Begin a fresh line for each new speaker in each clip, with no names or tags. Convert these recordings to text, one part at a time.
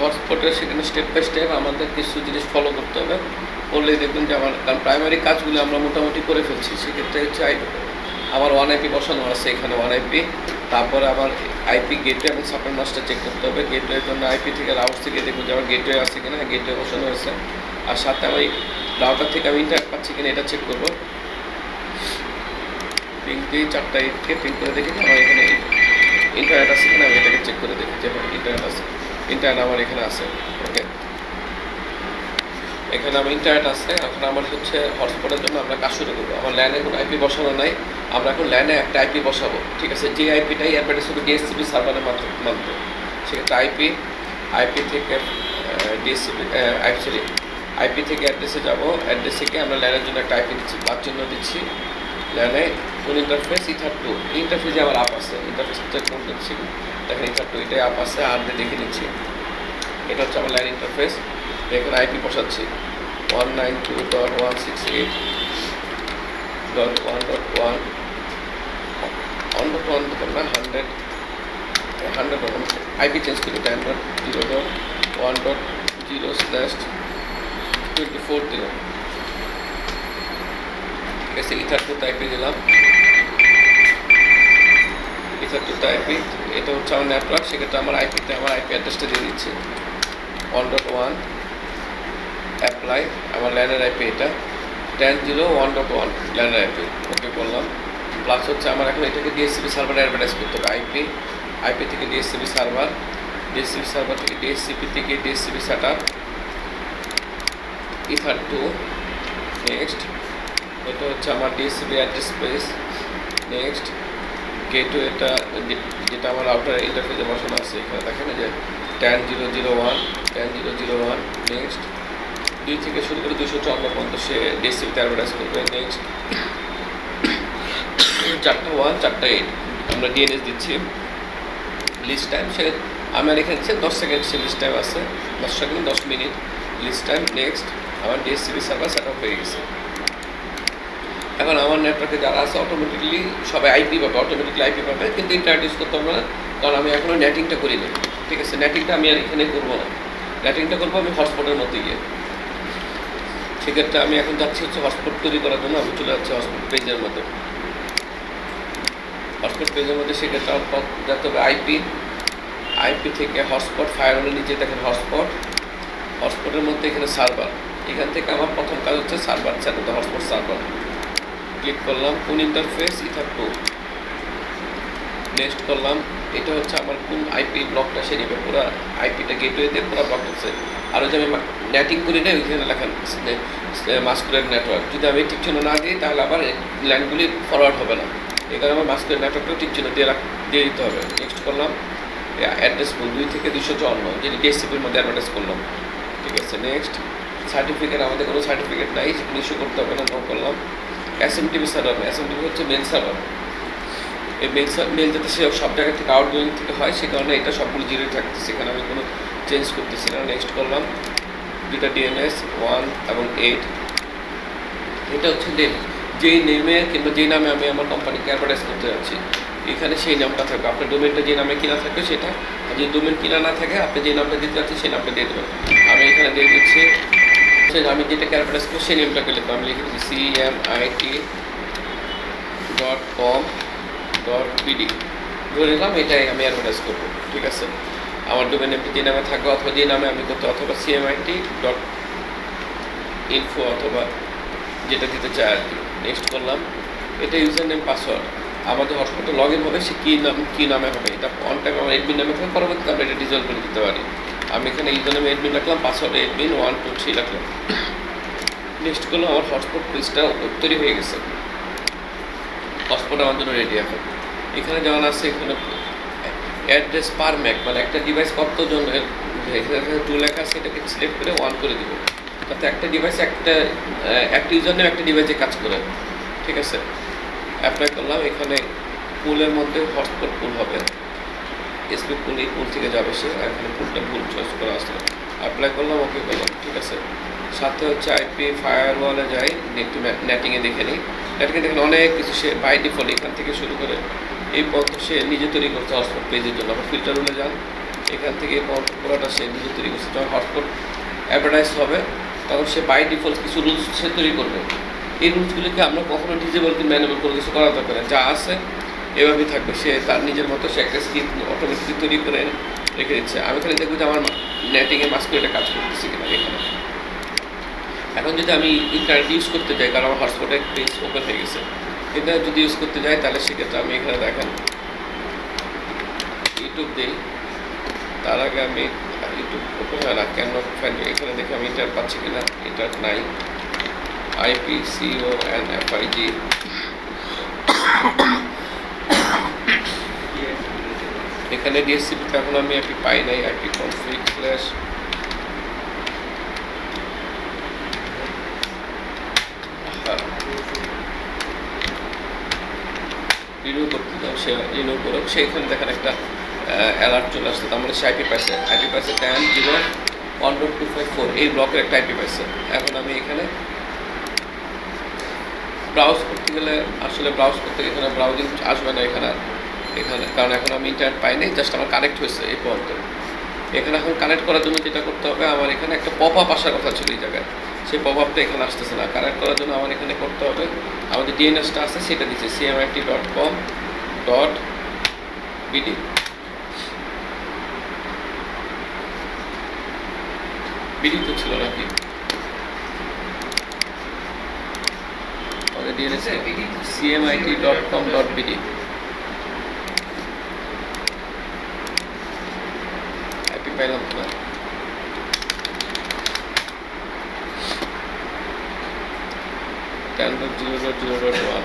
হটস্পটের সেখানে step by step আমাদের কিছু জিনিস ফলো করতে হবে, করলেই দেখবেন যে আমার কারণ প্রাইমারি কাজগুলো আমরা মোটামুটি করে ফেলছি। সেক্ষেত্রে হচ্ছে আমার 1 IP বসানো আছে, এখানে 1 IP, তারপরে আবার আইপি গেটওয়ে এবং সাবনেট মাস্টার চেক করতে হবে। গেটওয়ের জন্য আইপি থেকে রাউট থেকে দেখবো যে আমার গেটওয়ে আছে কিনা, গেটওয়ে বসানো হয়েছে, আর সাথে আমি রাউটার থেকে আমি ইন্টারনেট পাচ্ছি কিনা এটা চেক করবো। পিং দিয়ে 4টা 8কে পিং করে দেখি যে আমার এখানে ইন্টারনেট আছে কিনা, আমি এটাকে চেক করে দেখি যে ইন্টারনেট আছে, ইন্টারনেট আমার এখানে আছে। ওকে, এখানে আমার ইন্টারনেট আছে। এখন আমার হচ্ছে হটস্পটের জন্য আমরা কাজ শুরু করবো। আমার ল্যানে কোনো আইপি বসানো নাই, আমরা এখন ল্যানে একটা আইপি বসাবো। ঠিক আছে, যে আইপিটাই অ্যাডভার্টাইজ হবে ডিএসসিপি সার্ভারে মানতে, সেক্ষেত্রে আইপি থেকে ডিএসসিপি আইপি থেকে অ্যাড্রেসে যাবো, অ্যাড্রেস থেকে আমরা ল্যানের জন্য একটা আইপি দিচ্ছি, 5 চিহ্ন দিচ্ছি। ল্যানে কোন ইন্টারফেস ইথার2, ইন্টারফেসে আমার আপ আছে, ইন্টারফেসটা কোন দিচ্ছি দেখেন ইথার2, এটাই আপ আছে, আর দেখে নিচ্ছি। এটা হচ্ছে আমার ল্যান ইন্টারফেস। এখানে আইপি বসাচ্ছি 192.168.1.1 আইপি চেঞ্জ করি 10.0.1.0/24 দিলাম। ঠিক আছে, ইথার2 আইপি দিলাম, ইথার2 আইপি। এটা হচ্ছে আমার নেটওয়ার্ক, সেক্ষেত্রে আমার আইপিতে আমার আইপি অ্যাড্রেসটা দিয়ে দিচ্ছি 1.1 অ্যাপ্লাই। আমার ল্যানের আইপি এটা 10.0.1.1 ল্যানের আইপি। ওকে করলাম। প্লাস হচ্ছে আমার এখন এটাকে ডিএসসিপি সার্ভারে অ্যাডভার্টাইজ করতে হবে। আইপি থেকে ডিএসসিপি সার্ভার থেকে ডিএসসিপি থেকে ডিএসসিপি সেটআপ ইথার2। নেক্সট, এটা হচ্ছে আমার ডিএসসিপি অ্যাড্রেস স্পেস। নেক্সট, গেটওয়েটা যেটা আমার আউটার ইন্টারফেসে বসানো আছে, এখানে দেখেন যে 10.0.1 নেক্সট, 2 থেকে শুরু করে 254 পর্যন্ত সে ডিএসসিপিতে অ্যাডভার্টাইজ করবে। নেক্সট, 4টা 1 4টা 8 আমরা ডিএনএস দিচ্ছি। লিস্ট টাইম সে আমার এখানে 10 সেকেন্ড, সে লিস্ট টাইম আছে 10 second 10 minute list time. Next, আমার ডিএসসিপি সার্ভার সেট আপ হয়ে গেছে। এখন আমার নেটওয়ার্কে যারা আছে অটোমেটিকলি সবাই আইপি পাবে, কিন্তু ইন্টারনেট ইউজ করতে হবে না, কারণ আমি এখনও নেটিংটা করি না। ঠিক আছে, নেটিংটা আমি আর এখানে করবো না, নেটিংটা করবো আমি হটস্পটের মধ্যে গিয়ে। সেক্ষেত্রে আমি এখন যাচ্ছি হচ্ছে হটস্পট তৈরি করার জন্য। আমি চলে যাচ্ছি হটস্পট পেজের মধ্যে। সেক্ষেত্রে আমার যেতে হবে আইপি থেকে হটস্পট, ফায়ারওয়ালের নিচে দেখেন হটস্পটের মধ্যে এখানে সার্ভার। এখান থেকে আমার প্রথম কাজ হচ্ছে সার্ভার সেট করতে, হটস্পট সার্ভার ক্লিক করলাম। কোন ইন্টারফেস ইথার2, নেক্সট করলাম। এটা হচ্ছে আমার কোন আইপি ব্লকটা সে নেবে, পুরো আইপিটা গেটওয়েতে পুরো ব্লক হচ্ছে। আর যে আমি নেটিং করি না, ওইখানে লেখা মাস্কুলার নেটওয়ার্ক, যদি আমি ঠিক চিহ্ন না দিই তাহলে আবার ল্যান্ডগুলি ফরওয়ার্ড হবে না। এই কারণে আমার মাস্কুলার নেটওয়ার্কটাও ঠিক চিহ্ন দিয়ে দিতে হবে। নেক্সট করলাম। অ্যাড্রেস বল 2 থেকে 254 যেটি ডিএসসিপির মধ্যে অ্যাডভার্টাইজ করলাম। ঠিক আছে, নেক্সট। সার্টিফিকেট, আমাদের কোনো সার্টিফিকেট নাই, সেগুলো ইস্যু করতে হবে না, নো করলাম। এসএমটিপি সার্ভার, এসএমটিপি হচ্ছে মেল সার্ভার। এই মেল যাতে সে সব জায়গা থেকে আউটগোয়িং থেকে হয়, সে কারণে এটা সবগুলো জিরোই থাকতেছে, সেখানে আমি কোনো চেঞ্জ করতেছি না। নেক্সট করলাম। 2টা ডিএনএস 1 এবং 8। এটা হচ্ছে যেই নেমে কিংবা যেই নামে আমি আমার কোম্পানিকে অ্যাডভার্টাইজ করতে যাচ্ছি, এখানে সেই নামটা থাকবে। আপনার ডোমেনটা যে নামে কিনা থাকবে সেটা, আর যে ডোমেন কিনা না থাকে আপনি যে নামটা দিতে যাচ্ছেন সেই নামটা দিয়ে দেবেন। আমি এখানে দিয়ে দিচ্ছি, আমি যেটাকে অ্যাডভার্টাইজ করবো সেই নেমটাকে লিখবো। আমি লিখে দিচ্ছি cmit.com.pd, ধরে নিলাম এটাই আমি অ্যাডভার্টাইজ করবো। ঠিক আছে, আমার ডোমেন নেমটি যে নামে থাকবে অথবা যে নামে আমি করতে, অথবা cmit.info অথবা যেটা দিতে চাই আর কি। নেক্সট করলাম। এটা ইউজার নেম পাসওয়ার্ড, আমাদের হটস্পটে লগ ইন হবে, সে কী নামে হবে, এটা অন টাইম আমার এডমিন নামে থাকে, পরবর্তীতে আমরা এটা ডিজলভ করে দিতে পারি। আমি এখানে ইউজার নামে এডমিন রাখলাম, পাসওয়ার্ডে এডমিন 1 2 3 রাখলাম। নেক্সট করলাম। আমার হটস্পট পেজটা তৈরি হয়ে গেছে, হটস্পট আমার জন্য রেডি। এখন এখানে যেমন আছে, এখানে অ্যাড্রেস পার ম্যাক, মানে একটা ডিভাইস কতজন, এখানে 2 লেখা আছে, এটাকে সিলেক্ট করে 1 করে দিব, তাতে একটা ডিভাইসে একটা ইউজার নেম একটা ডিভাইসে কাজ করে। ঠিক আছে, অ্যাপ্লাই করলাম। এখানে পুলের মধ্যে হটস্পট পুল হবে, এসপি পুল, এই পুল থেকে যাবে সে, এখানে পুলটা পুল চয়েস করে আসলো। অ্যাপ্লাই করলাম, ওকে করলাম। ঠিক আছে, সাথে হচ্ছে আইপি ফায়ারওয়ালে যাই, একটু নেটিংয়ে দেখে নিই। নেটিংয়ে দেখেন অনেক কিছু সে বাই ডিফল্ট এখান থেকে শুরু করে এই পথ সে নিজে তৈরি করছে হটস্পট পেজের জন্য। আবার ফিল্টার রুলে যান, এখান থেকে এই পথ পুরোটা সে নিজে তৈরি করছে। যখন হটস্পট অ্যাডভার্টাইজ হবে তখন সে বাই ডিফল্ট কিছু রুলস সে তৈরি করবে। এই রুলসগুলিকে আমরা কখনো ডিজেবল কি ম্যানুয়াল করে কিছু করা দরকার না, যা আছে এভাবেই থাকবে। সে তার নিজের মতো সে একটা স্ক্রিপ্ট অটোমেটিকলি তৈরি করে রেখে দিচ্ছে। আমি এখানে দেখবো যে আমার নেটিংয়ে মাস্কুলেটে কাজ করতেছি কিনা এখানে। এখন যদি আমি ইন্টারনেট ইউজ করতে যাই, কারণ আমার হটস্পটের পেজ ওপেন হয়ে গেছে, ইন্টারনেট যদি ইউজ করতে যাই তাহলে সেক্ষেত্রে আমি এখানে দেখেন ইউটিউব দিই, তার আগে আমি ইউটিউব ওপেন হয় না কেন ফ্যান, এখানে দেখে আমি ইন্টারনেট পাচ্ছি কিনা। ইন্টারনেট নাই, IPCONFIG এখানে DHCP-তে এখন আমি IP পাই নাই। IP config slash রিনিউ করতে দাও, সে রিনিউ করুক। সেখানে দেখেন একটা অ্যালার্ট চলে আসছে, তার মানে সে IP পাইছে 10.01.254 এই ব্লকের একটা IP পাইছে। এখন আমি এখানে ব্রাউজ করতে গেলে আসলে ব্রাউজ করতে এখানে ব্রাউজিং আসবে না এখানে, কারণ এখন আমি ইন্টারনেট পাইনি, জাস্ট আমার কানেক্ট হয়েছে এই পর্যন্ত। এখানে এখন কানেক্ট করার জন্য যেটা করতে হবে, আমার এখানে একটা পপ আপ আসার কথা ছিল এই জায়গায়, সেই পপ আপটা এখানে আসতেছে না। কানেক্ট করার জন্য আমার এখানে করতে হবে, আমাদের DNS-টা আছে সেটা দিচ্ছে cmit.com.bd। বিডি তো ছিল নাকি আমাদের DNS cmit.com.bd। IP পাইলাম না, .0.0.1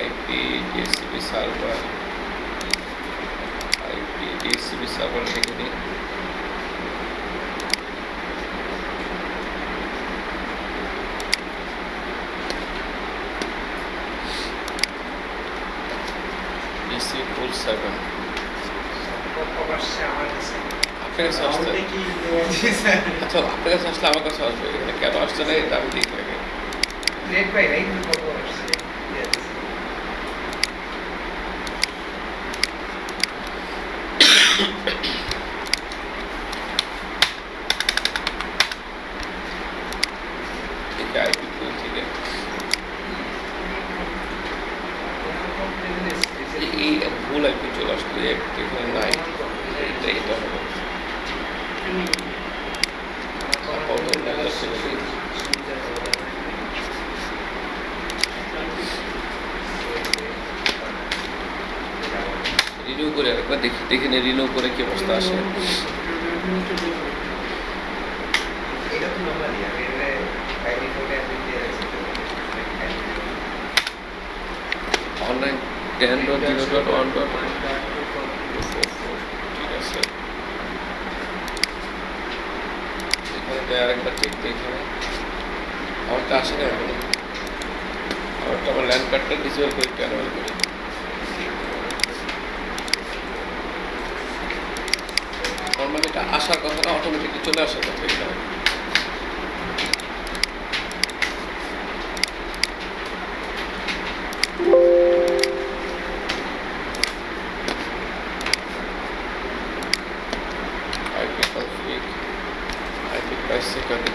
IP DHCP server, IP DHCP server লিখে দিই। ফুল 7 আপনার কাছে আসতে, আচ্ছা আপনার কাছে আসলে আমার কাছে আসবে, এখানে কেন আসছে না এটা আমি দেখি আগে। IP পুল থেকে এই ভুল IP চলে আসলে এখানে নাই, এটা হবে রিনিউ করে একবার দেখে নিয়ে রিনিউ করে কি অবস্থা আসে। অনলাইন 10.0.1.244 ঠিক আছে। এখানে আরেকবার চেক দিই, এখানে আমারটা আসে না এখন, আমারটা আমার ল্যান্ড কার্ডটা ডিসেবল করে ক্যানসেল করি। নর্মালি এটা আসার কথা না, অটোমেটিকলি চলে আসার কথা এখানে।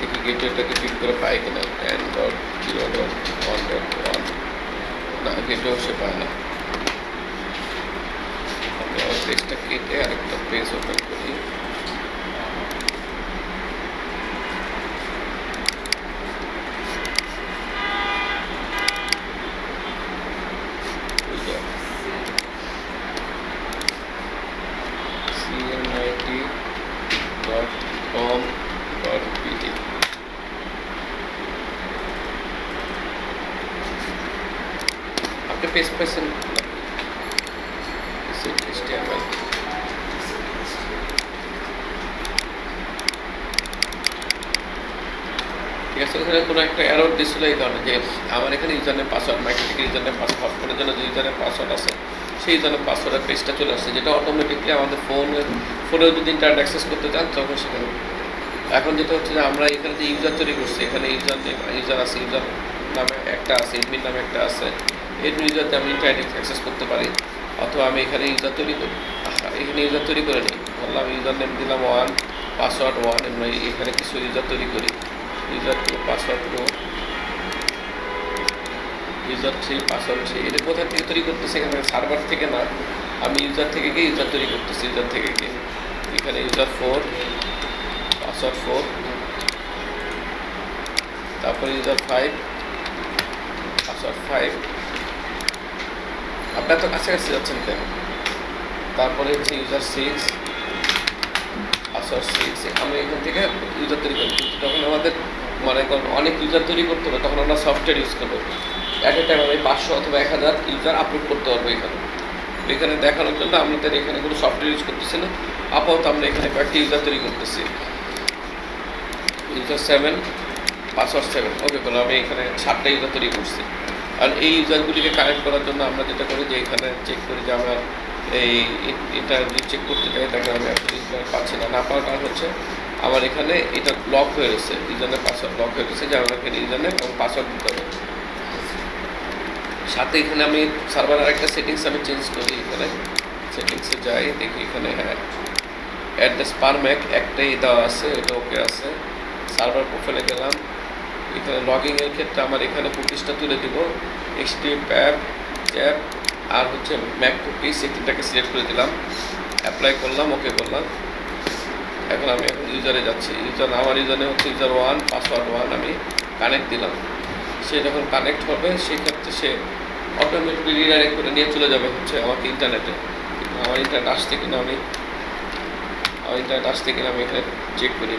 দেখি গেটওয়েটাকে পিক করে পাই কিনা। 10.0.1.1 না, গেটওয়েও সে পায় না। আমি আমার পেজটা কেটে আরেকটা পেজ ওপেন করি। cmit.com.bd আপনি পেজ পাইছেন HTML ঠিক আছে। এখানে কোনো একটা এরর দিছিল এই কারণে যে আমার এখানে username password, MikroTik username password, হটস্পটের জন্য যে ইউজারনেম পাসওয়ার্ড আছে সেই ইউজারনেম পাসওয়ার্ডের পেজটা চলে আসছে, যেটা অটোমেটিকলি আমাদের ফোনেও যদি ইন্টারনেট অ্যাক্সেস করতে চান তখন সেখানে। এখন যেটা হচ্ছে যে আমরা এখানে যে ইউজার তৈরি করছি, এখানে ইউজার আছে, ইউজার নামে একটা আছে, এডমিন নামে একটা আছে, এর ইউজারতে আমি ইন্টারনেট অ্যাক্সেস করতে পারি, অথবা আমি এখানে ইউজার তৈরি করি। এখানে ইউজার তৈরি করে নিই, বললাম ইউজার নেম দিলাম 1, পাসওয়ার্ড 1, আমরা এখানে কিছু ইউজার তৈরি করি, ইউজার 2, পাসওয়ার্ড 2, ইউজার 3, পাসওয়ার্ড 3। এটা কোথা থেকে তৈরি করতেছে? এখানে সার্ভার থেকে না, আমি ইউজার থেকে গিয়ে ইউজার তৈরি করতেছি, ইউজার থেকে গিয়ে এখানে ইউজার 4, পাসওয়ার্ড 4, তারপরে ইউজার 5, পাসওয়ার্ড 5। আপনার তো কাছাকাছি যাচ্ছেন কেন? তারপরে হচ্ছে ইউজার 6, পাসওয়ার্ড 6। আমরা এখান থেকে ইউজার তৈরি করি, কিন্তু তখন আমাদের মানে অনেক ইউজার তৈরি করতে হবে, তখন আমরা সফটওয়্যার ইউজ করবো। অ্যাট এ টাইম আমি 500 অথবা 1000 ইউজার আপলোড করতে পারবো এখানে দেখানোর জন্য আমাদের এখানে কোনো সফটওয়্যার ইউজ করতেছি না। আপাতত আমরা এখানে কয়েকটি ইউজার তৈরি করতেছি, ইউজার 7, পাসওয়ার্ড 7। ওকে, বলো আমি এখানে 7টা ইউজার তৈরি করছি। আর এই ইউজারগুলিকে কানেক্ট করার জন্য আমরা যেটা করি যে এখানে চেক করি যে আমার এই ইন্টারনেট চেক করতে চাই, দেখেন আমি আসলে ইন্টারনেট পাচ্ছি না পাওয়ার কারণ হচ্ছে আমার এখানে এটা লক হয়ে গেছে, ইউজারনেট পাসওয়ার্ড লক হয়ে গেছে, যে আমার এখানে ইউজারনেট এবং পাসওয়ার্ড দিতে হবে। সাথে এখানে আমি সার্ভার আরেকটা সেটিংস আমি চেঞ্জ করি, এখানে সেটিংসে যাই, দেখি এখানে হ্যাঁ অ্যাড্রেস পার ম্যাক একটাই দেওয়া আছে, এটা ওকে আছে। সার্ভার প্রোফাইলে গেলাম, এখানে লগইনের ক্ষেত্রে আমার এখানে কুকিজটা তুলে দিব, HTTP অ্যাপ আর হচ্ছে ম্যাক কুকিজ, এই তিনটাকে সিলেক্ট করে দিলাম, অ্যাপ্লাই করলাম, ওকে বললাম। এখন আমি ইউজারে যাচ্ছি, আমার ইউজারে হচ্ছে ইউজার 1, পাসওয়ার্ড 1, আমি কানেক্ট দিলাম। সে যখন কানেক্ট হবে সেই ক্ষেত্রে সে অটোমেটিকলি রিডাইরেক্ট করে নিয়ে চলে যাবে হচ্ছে আমাকে ইন্টারনেটে। আমার ইন্টারনেট আসছে কিনা আমি এখানে চেক করি,